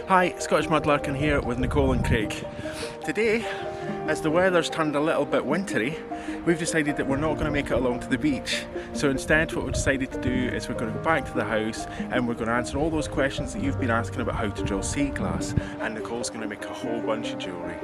Hi, Scottish Mudlarking here with Nicole and Craig. Today, as the weather's turned a little bit wintry, we've decided that we're not going to make it along to the beach. So instead what we've decided to do is we're going to go back to the house and we're going to answer all those questions that you've been asking about how to drill sea glass, and Nicole's going to make a whole bunch of jewellery.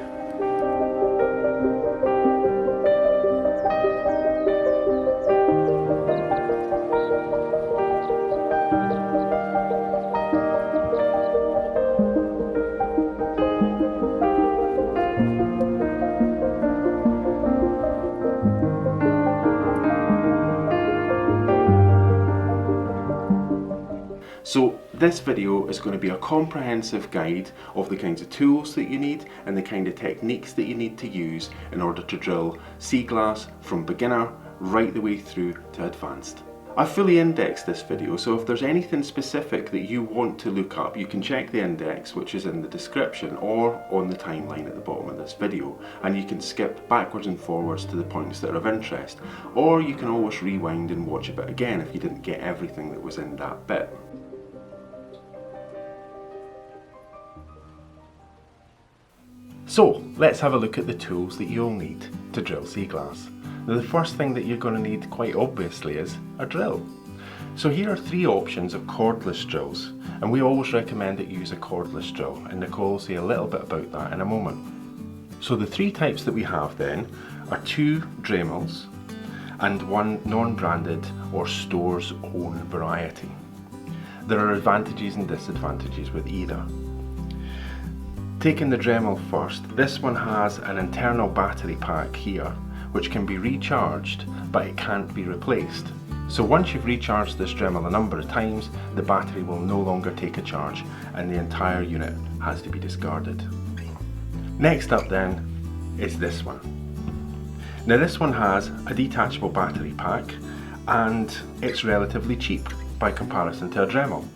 So this video is going to be a comprehensive guide of the kinds of tools that you need and the kind of techniques that you need to use in order to drill sea glass from beginner right the way through to advanced. I've fully indexed this video, so if there's anything specific that you want to look up, you can check the index, which is in the description or on the timeline at the bottom of this video, and you can skip backwards and forwards to the points that are of interest, or you can always rewind and watch a bit again if you didn't get everything that was in that bit. So let's have a look at the tools that you'll need to drill sea glass. Now the first thing that you're going to need quite obviously is a drill. So here are three options of cordless drills, and we always recommend that you use a cordless drill, and Nicole will say a little bit about that in a moment. So the three types that we have then are two Dremels and one non-branded or store's own variety. There are advantages and disadvantages with either. Taking the Dremel first, this one has an internal battery pack here which can be recharged, but it can't be replaced. So once you've recharged this Dremel a number of times, the battery will no longer take a charge and the entire unit has to be discarded. Next up then is this one. Now this one has a detachable battery pack and it's relatively cheap by comparison to a Dremel.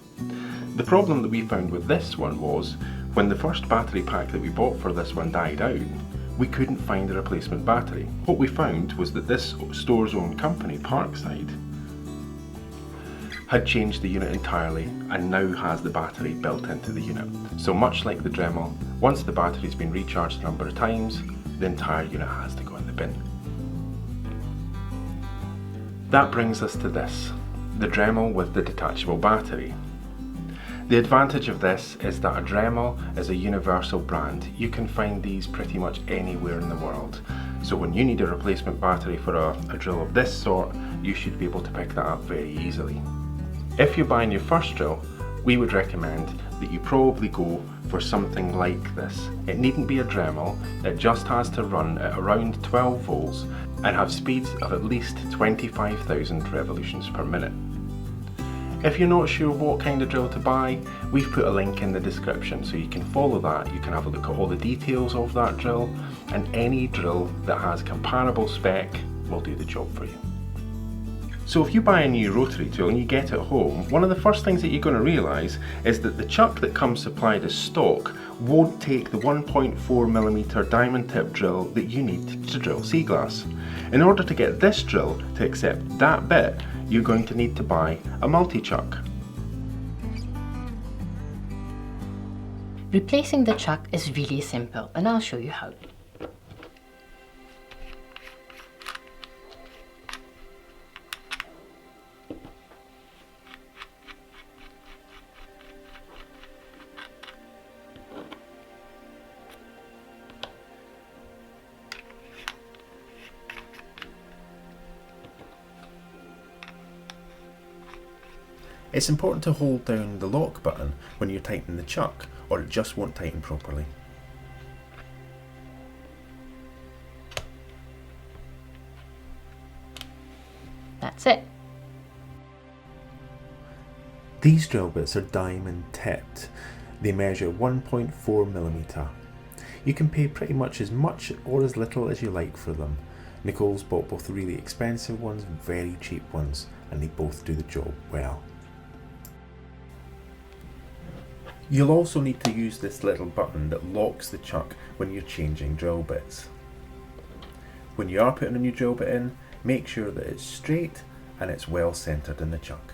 The problem that we found with this one was when the first battery pack that we bought for this one died out, we couldn't find a replacement battery. What we found was that this store's own company, Parkside, had changed the unit entirely and now has the battery built into the unit. So much like the Dremel, once the battery's been recharged a number of times, the entire unit has to go in the bin. That brings us to this, the Dremel with the detachable battery. The advantage of this is that a Dremel is a universal brand. You can find these pretty much anywhere in the world. So when you need a replacement battery for a drill of this sort, you should be able to pick that up very easily. If you're buying your first drill, we would recommend that you probably go for something like this. It needn't be a Dremel, it just has to run at around 12 volts and have speeds of at least 25,000 revolutions per minute. If you're not sure what kind of drill to buy, we've put a link in the description so you can follow that. You can have a look at all the details of that drill, and any drill that has comparable spec will do the job for you. So if you buy a new rotary tool and you get it home, one of the first things that you're going to realise is that the chuck that comes supplied as stock won't take the 1.4mm diamond tip drill that you need to drill sea glass. In order to get this drill to accept that bit, you're going to need to buy a multi-chuck. Replacing the chuck is really simple, and I'll show you how. It's important to hold down the lock button when you're tightening the chuck, or it just won't tighten properly. That's it. These drill bits are diamond tipped. They measure 1.4mm. You can pay pretty much or as little as you like for them. Nicole's bought both really expensive ones and very cheap ones, and they both do the job well. You'll also need to use this little button that locks the chuck when you're changing drill bits. When you are putting a new drill bit in, make sure that it's straight and it's well centered in the chuck.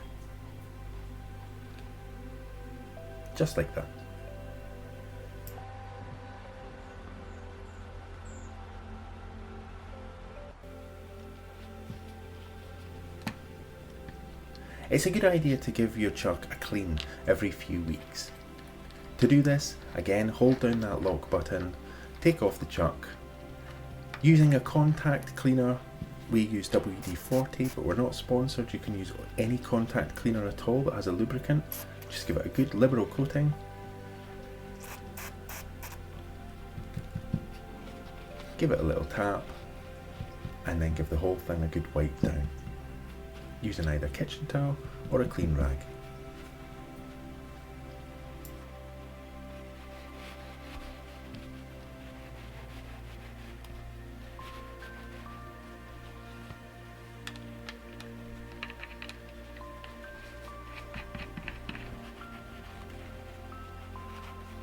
Just like that. It's a good idea to give your chuck a clean every few weeks. To do this, again hold down that lock button, take off the chuck. Using a contact cleaner, we use WD-40, but we're not sponsored. You can use any contact cleaner at all that has a lubricant. Just give it a good liberal coating. Give it a little tap, and then give the whole thing a good wipe down, using either a kitchen towel or a clean rag.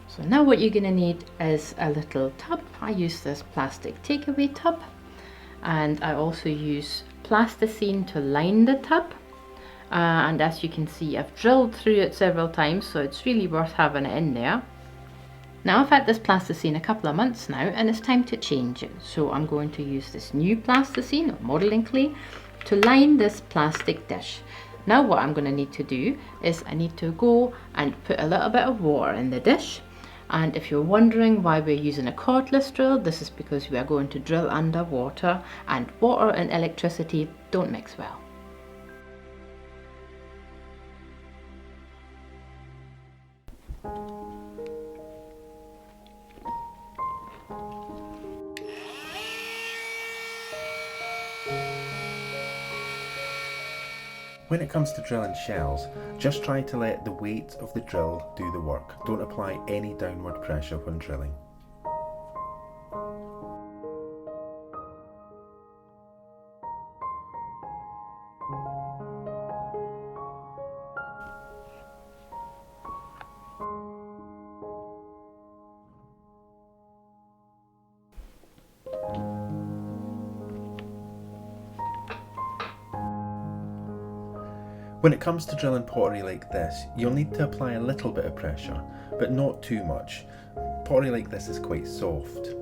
So now what you're going to need is a little tub. I use this plastic takeaway tub, and I also use plasticine to line the tub. And as you can see, I've drilled through it several times, so it's really worth having it in there. Now I've had this plasticine a couple of months now, and it's time to change it. So I'm going to use this new plasticine or modelling clay to line this plastic dish. Now what I'm going to need to do is I need to go and put a little bit of water in the dish. And if you're wondering why we're using a cordless drill, this is because we are going to drill underwater, and water and electricity don't mix well. When it comes to drilling shells, just try to let the weight of the drill do the work. Don't apply any downward pressure when drilling. When it comes to drilling pottery like this, you'll need to apply a little bit of pressure, but not too much. Pottery like this is quite soft.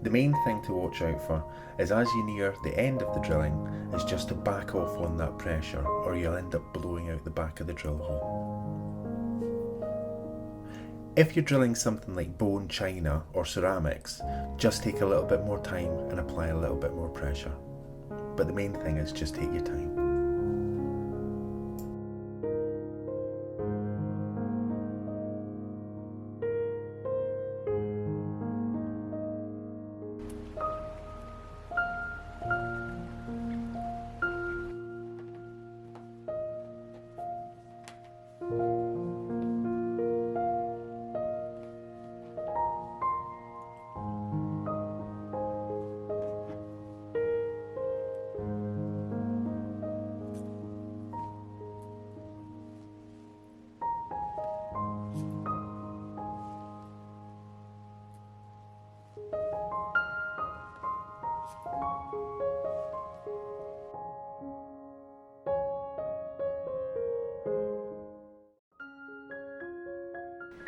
The main thing to watch out for is as you near the end of the drilling is just to back off on that pressure, or you'll end up blowing out the back of the drill hole. If you're drilling something like bone china or ceramics, just take a little bit more time and apply a little bit more pressure. But the main thing is just take your time.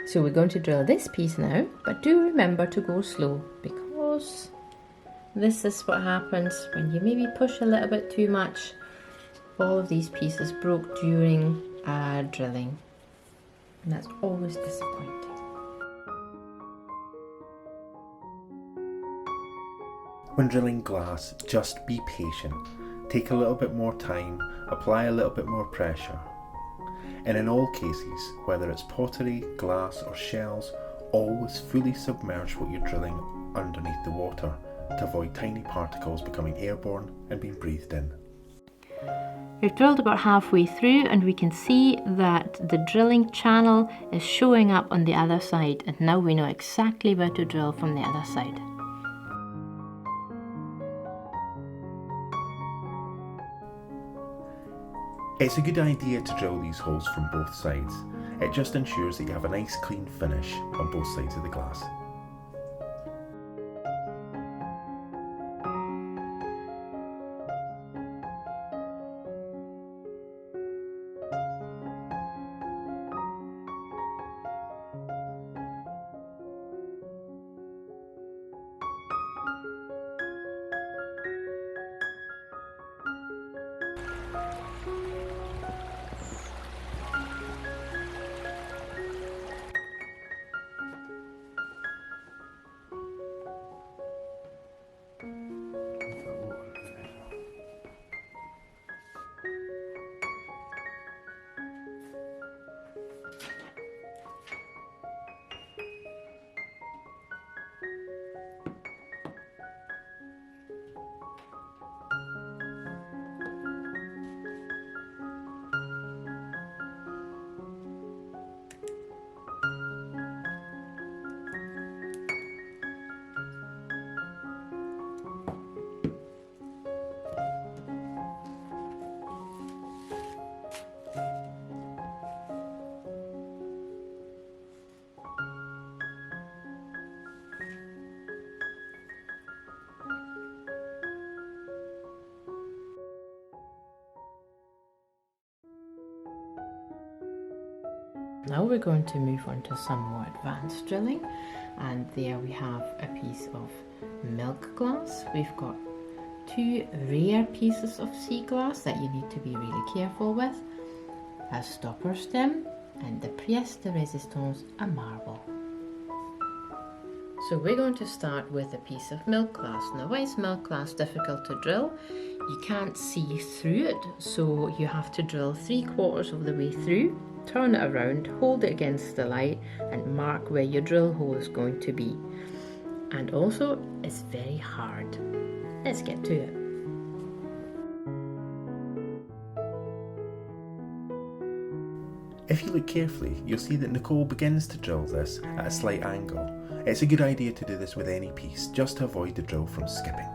So we're going to drill this piece now, but do remember to go slow, because this is what happens when you maybe push a little bit too much. All of these pieces broke during drilling, and that's always disappointing. When drilling glass, just be patient. Take a little bit more time, apply a little bit more pressure. And in all cases, whether it's pottery, glass or shells, always fully submerge what you're drilling underneath the water to avoid tiny particles becoming airborne and being breathed in. We've drilled about halfway through, and we can see that the drilling channel is showing up on the other side, and now we know exactly where to drill from the other side. It's a good idea to drill these holes from both sides. It just ensures that you have a nice clean finish on both sides of the glass. Now we're going to move on to some more advanced drilling, and there we have a piece of milk glass. We've got two rare pieces of sea glass that you need to be really careful with, a stopper stem and the pièce de résistance, a marble. So we're going to start with a piece of milk glass. Now why is milk glass difficult to drill? You can't see through it, so you have to drill 3/4 of the way through, turn it around, hold it against the light and mark where your drill hole is going to be. And also it's very hard. Let's get to it. If you look carefully, you'll see that Nicole begins to drill this at a slight angle. It's a good idea to do this with any piece, just to avoid the drill from skipping.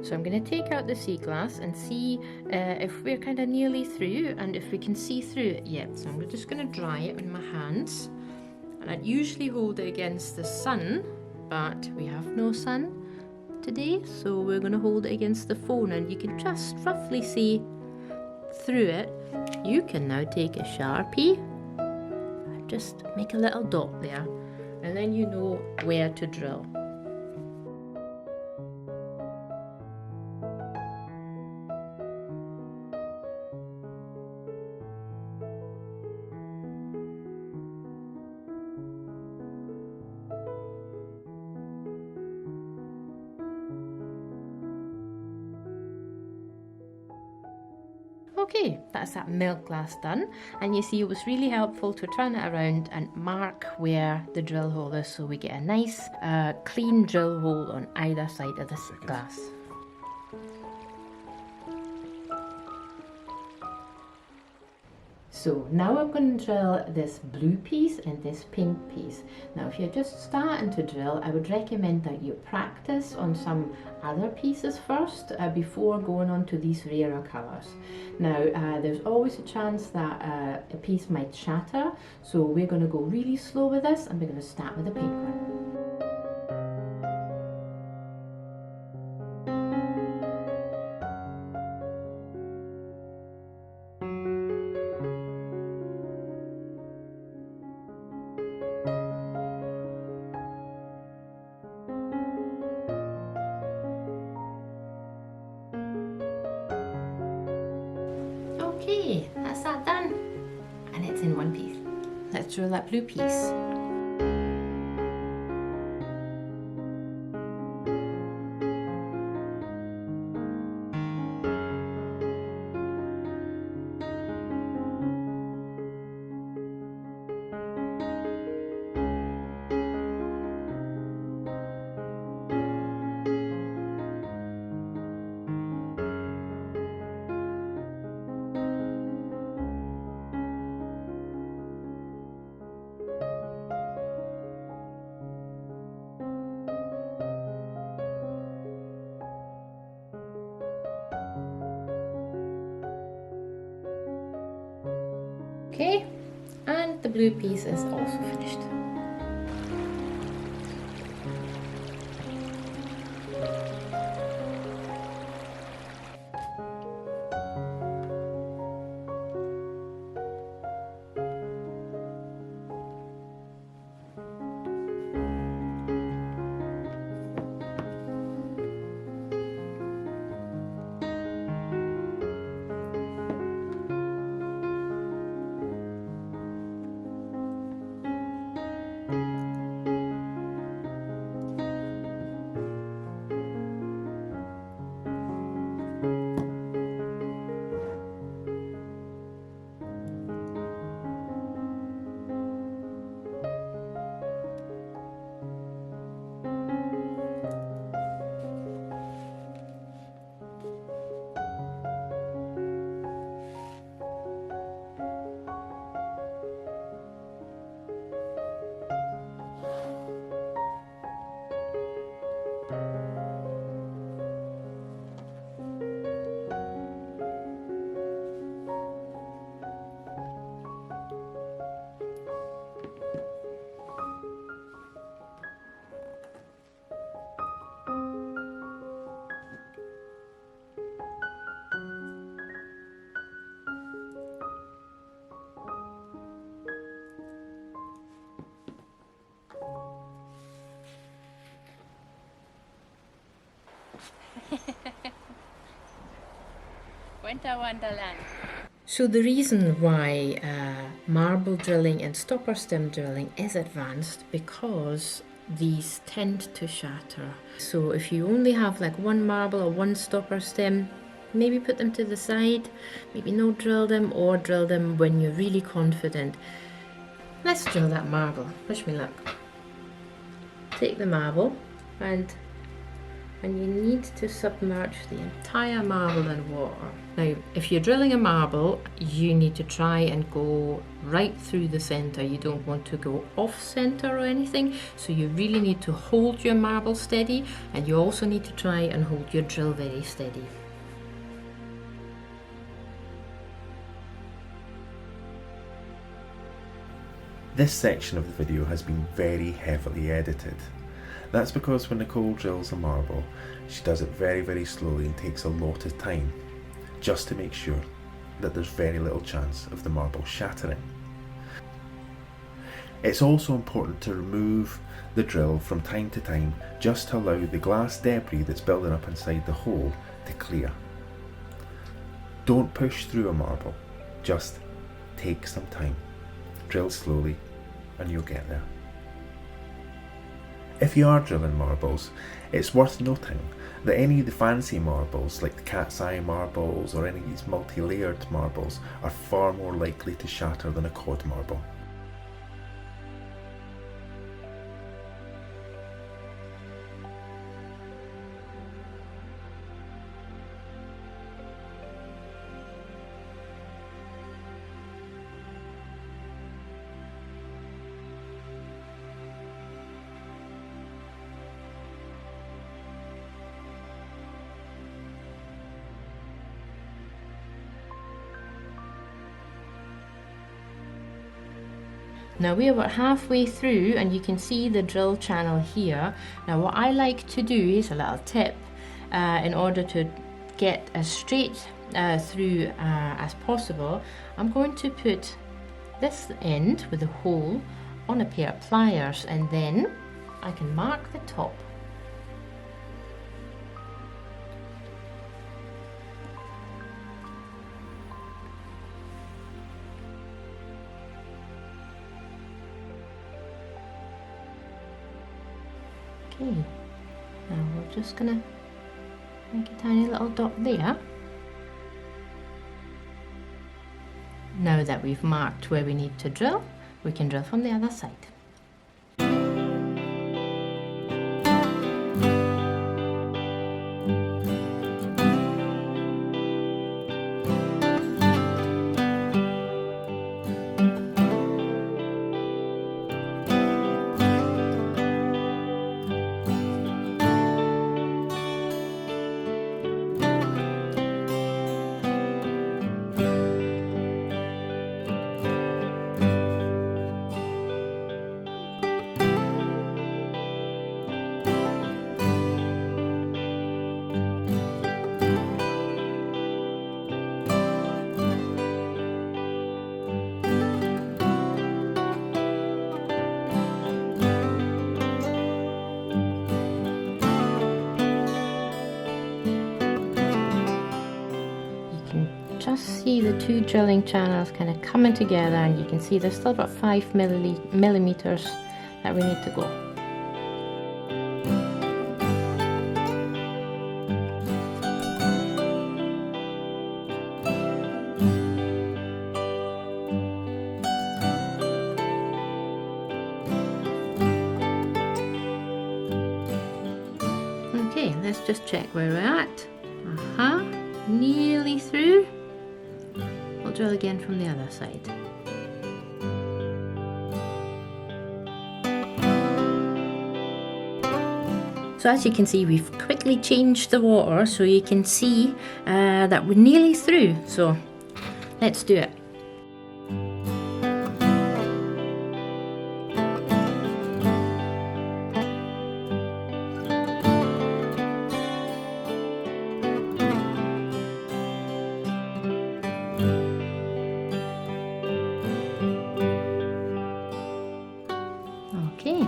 So I'm going to take out the sea glass and see if we're kind of nearly through and if we can see through it yet. So I'm just going to dry it in my hands, and I'd usually hold it against the sun, but we have no sun today, so we're going to hold it against the phone and you can just roughly see through it. You can now take a Sharpie and just make a little dot there, and then you know where to drill. Okay, that's that milk glass done, and you see it was really helpful to turn it around and mark where the drill hole is, so we get a nice clean drill hole on either side of this glass. So now I'm going to drill this blue piece and this pink piece. Now if you're just starting to drill, I would recommend that you practice on some other pieces first before going on to these rarer colours. Now there's always a chance that a piece might shatter, so we're going to go really slow with this and we're going to start with the pink one. Okay, that's that done, and it's in one piece. Let's drill that blue piece. Okay, and the blue piece is also finished. Winter Wonderland. So the reason why marble drilling and stopper stem drilling is advanced because these tend to shatter. So if you only have like one marble or one stopper stem, maybe put them to the side, maybe no drill them, or drill them when you're really confident. Let's drill that marble. Wish me luck. Take the marble and you need to submerge the entire marble in water. Now, if you're drilling a marble, you need to try and go right through the center. You don't want to go off center or anything, so you really need to hold your marble steady, and you also need to try and hold your drill very steady. This section of the video has been very heavily edited. That's because when Nicole drills a marble, she does it very, very slowly and takes a lot of time, just to make sure that there's very little chance of the marble shattering. It's also important to remove the drill from time to time, just to allow the glass debris that's building up inside the hole to clear. Don't push through a marble, just take some time. Drill slowly and you'll get there. If you are drilling marbles, it's worth noting that any of the fancy marbles, like the cat's eye marbles or any of these multi-layered marbles, are far more likely to shatter than a cod marble. Now we're about halfway through and you can see the drill channel here. Now what I like to do is a little tip in order to get as straight through as possible. I'm going to put this end with a hole on a pair of pliers, and then I can mark the top. Okay, now we're just gonna make a tiny little dot there. Now that we've marked where we need to drill, we can drill from the other side. Just see the two drilling channels kind of coming together, and you can see there's still about 5 millimeters that we need to go. Okay, let's just check where we're at. Nearly through. We'll drill again from the other side. So as you can see, we've quickly changed the water so you can see that we're nearly through. So let's do it. Okay,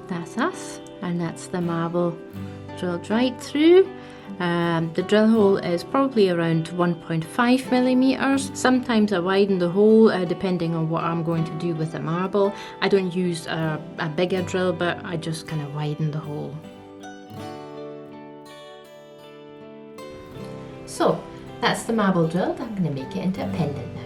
that's us, and that's the marble drilled right through. The drill hole is probably around 1.5 millimeters. Sometimes I widen the hole depending on what I'm going to do with the marble. I don't use a bigger drill, but I just kind of widen the hole. So that's the marble drilled. I'm going to make it into a pendant now.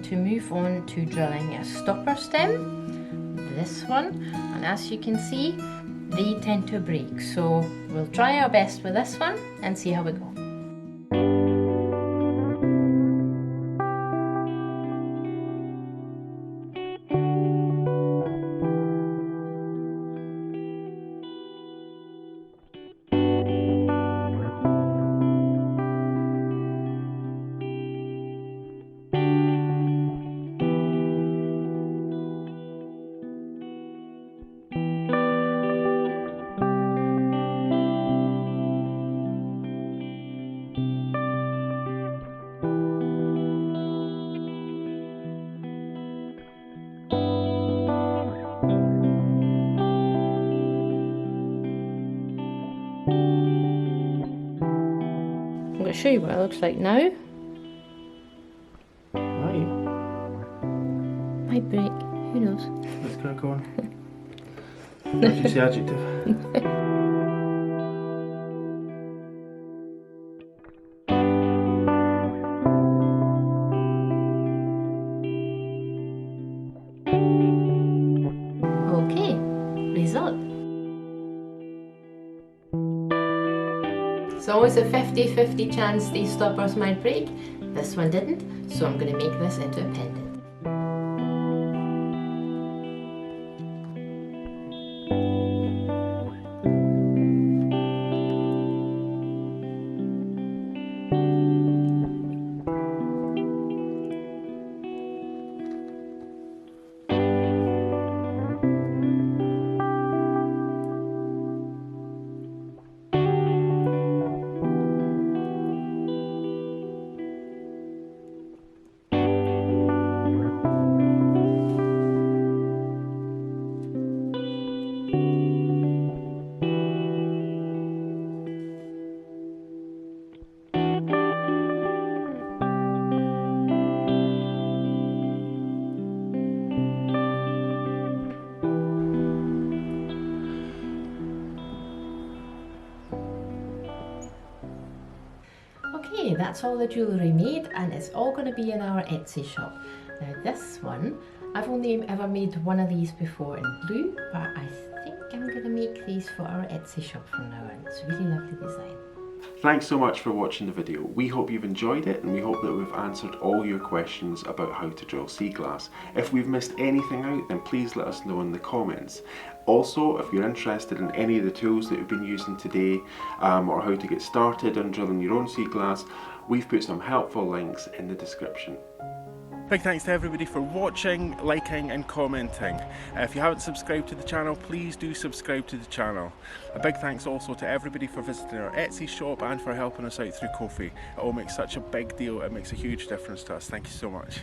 To move on to drilling a stopper stem, this one, and as you can see they tend to break, so we'll try our best with this one and see how we go. I'm going to show you what it looks like now. Might break, who knows? Let's crack on. How do you say adjective? Okay, result. It's always a 50-50 chance these stoppers might break. This one didn't, so I'm going to make this into a pendant. Okay, that's all the jewellery made, and it's all going to be in our Etsy shop. Now this one, I've only ever made one of these before in blue, but I think I'm going to make these for our Etsy shop from now on. It's a really lovely design. Thanks so much for watching the video. We hope you've enjoyed it, and we hope that we've answered all your questions about how to drill sea glass. If we've missed anything out, then please let us know in the comments. Also, if you're interested in any of the tools that we've been using today, or how to get started on drilling your own sea glass, we've put some helpful links in the description. Big thanks to everybody for watching, liking and commenting. If you haven't subscribed to the channel, please do subscribe to the channel. A big thanks also to everybody for visiting our Etsy shop and for helping us out through Ko-fi. It all makes such a big deal, it makes a huge difference to us. Thank you so much.